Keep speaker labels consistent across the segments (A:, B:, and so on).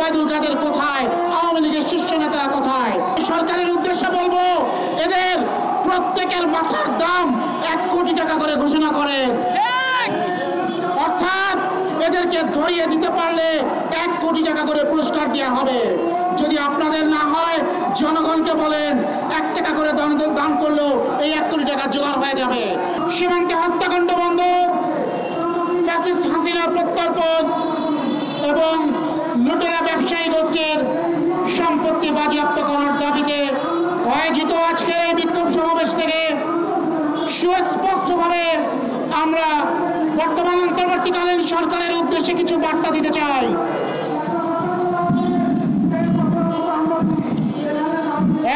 A: ওবায়দুল কাদের কোথায়, আওয়ামী লীগের শীর্ষ নেতারা কোথায়? সরকারের উদ্দেশ্যে বলবো, এদের প্রত্যেকের মাথার দাম 1 কোটি টাকা করে ঘোষণা করেন। অর্থাৎ এদেরকে ধরিয়ে দিতে পারলে 1 কোটি টাকা করে পুরস্কার দেওয়া হবে। যদি আপনাদের না হয়, জনগণকে বলেন 1 টাকা করে দান করলেও এই 1 কোটি টাকা জোগাড় হয়ে যাবে। সীমান্তে হত্যাকাণ্ড বন্ধ, ফ্যাসিস্ট হাসিনা প্রত্যর্পণ এবং লুটেরা ব্যবসায়ী গোষ্ঠীর সম্পত্তি বাজেয়াপ্ত করার দাবিতে আয়োজিত আজকের এই বিক্ষোভ সমাবেশ থেকে সুস্পষ্টভাবে আমরা বর্তমান অন্তর্বর্তীকালীন সরকারের উদ্দেশ্যে কিছু বার্তা দিতে চাই।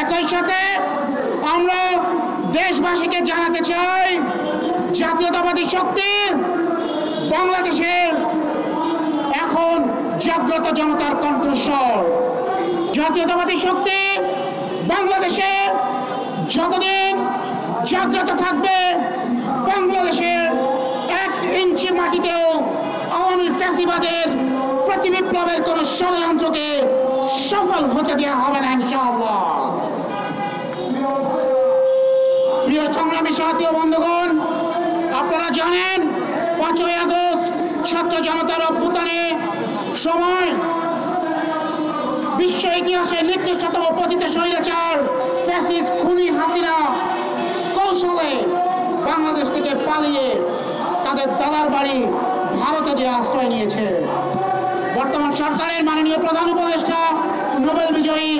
A: একই সাথে আমরা দেশবাসীকে জানাতে চাই, জাতীয়তাবাদী শক্তি বাংলাদেশের এখন জাগ্রত জনতার কণ্ঠস্বর। জাতীয়তাবাদী শক্তি বাংলাদেশে যতদিন জাগ্রত থাকবে, বাংলাদেশের 1 ইঞ্চি মাটিতেও আওয়ামী ফ্যাসিবাদের প্রতিবিপ্লবের কোন ষড়যন্ত্রকে সফল হতে দেওয়া হবে না ইনশাআল্লাহ। প্রিয় সংগ্রামী সাথী ও বন্ধুগণ, আপনারা জানেন 5ই আগস্ট ছাত্র জনতার অভ্যুত্থানে সময় বিশ্ব ইতিহাসে নিকৃষ্টতম পতিত স্বৈরাচার ফ্যাসিস্ট খুনি হাসিনা কৌশলে বাংলাদেশ থেকে পালিয়ে তাদের দাদার বাড়ি ভারতে যে আশ্রয় নিয়েছে। বর্তমান সরকারের মাননীয় প্রধান উপদেষ্টা নোবেল বিজয়ী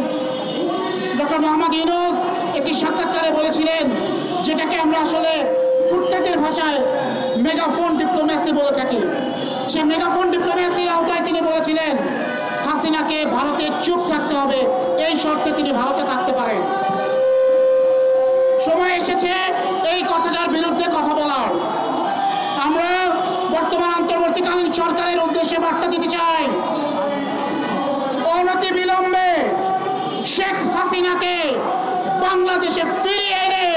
A: ডক্টর মোহাম্মদ ইউনূস একটি সাক্ষাৎকারে বলেছিলেন, যেটাকে আমরা আসলে কূটনীতির ভাষায় মেগাফোন ডিপ্লোম্যাসি বলে থাকি। সেই মেগাফোন ডিপ্লোম্যাসির আওতায় তিনি বলেছিলেন, হাসিনাকে ভারতে চুপ থাকতে হবে, এই শর্তে তিনি ভারতে থাকতে পারেন। সময় এসেছে এই কথাটার বিরুদ্ধে কথা বলার। আমরা বর্তমান অন্তর্বর্তীকালীন সরকারের উদ্দেশ্যে বার্তা দিতে চাই, অনতি বিলম্বে শেখ হাসিনাকে বাংলাদেশে ফিরিয়ে এনে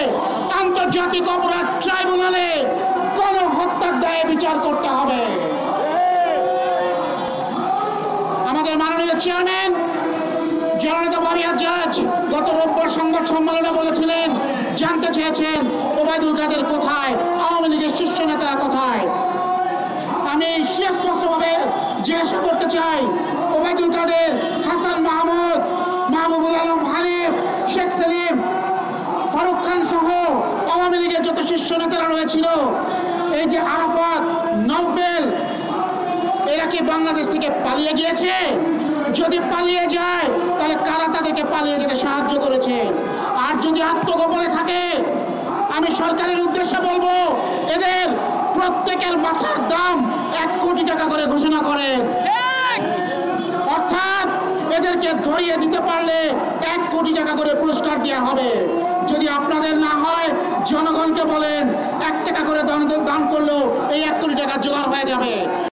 A: আন্তর্জাতিক অপরাধ ট্রাইব্যুনালে গণহত্যার দায়ে বিচার করতে হবে। আমাদের মাননীয় চেয়ারম্যান জননেতা বারিয়ার জাজ গত রোববার সংবাদ সম্মেলনে বলেছিলেন, জানতে চেয়েছেন ওবায়দুল কাদের কোথায়, আওয়ামী লীগের শীর্ষ নেতারা কোথায়। আমি সুস্পষ্টভাবে জিজ্ঞাসা করতে চাই, ওবায়দুল কাদের, হাসান মাহমুদ, মাহবুবুল আলম হানিফ, শেখ সেলিম, ফারুক খান সহ আওয়ামী লীগের যত শীর্ষ নেতারা রয়েছিল, এই যে আরাফাত, নওফেল, এরা কি বাংলাদেশ থেকে পালিয়ে গিয়েছে? যদি পালিয়ে যায়, তাহলে কারা তাদেরকে পালিয়ে যেতে সাহায্য করেছে? আর যদি আত্মগোপনে থাকে, আমি সরকারের উদ্দেশ্যে বলবো, এদের প্রত্যেকের মাথার দাম 1 কোটি টাকা করে ঘোষণা করেন। অর্থাৎ এদেরকে ধরিয়ে দিতে পারলে 1 কোটি টাকা করে পুরস্কার দেওয়া হবে। যদি আপনাদের না হয়, জনগণকে বলেন 1 টাকা করে দান করলেও এই 1 কোটি টাকা জোগাড় হয়ে যাবে।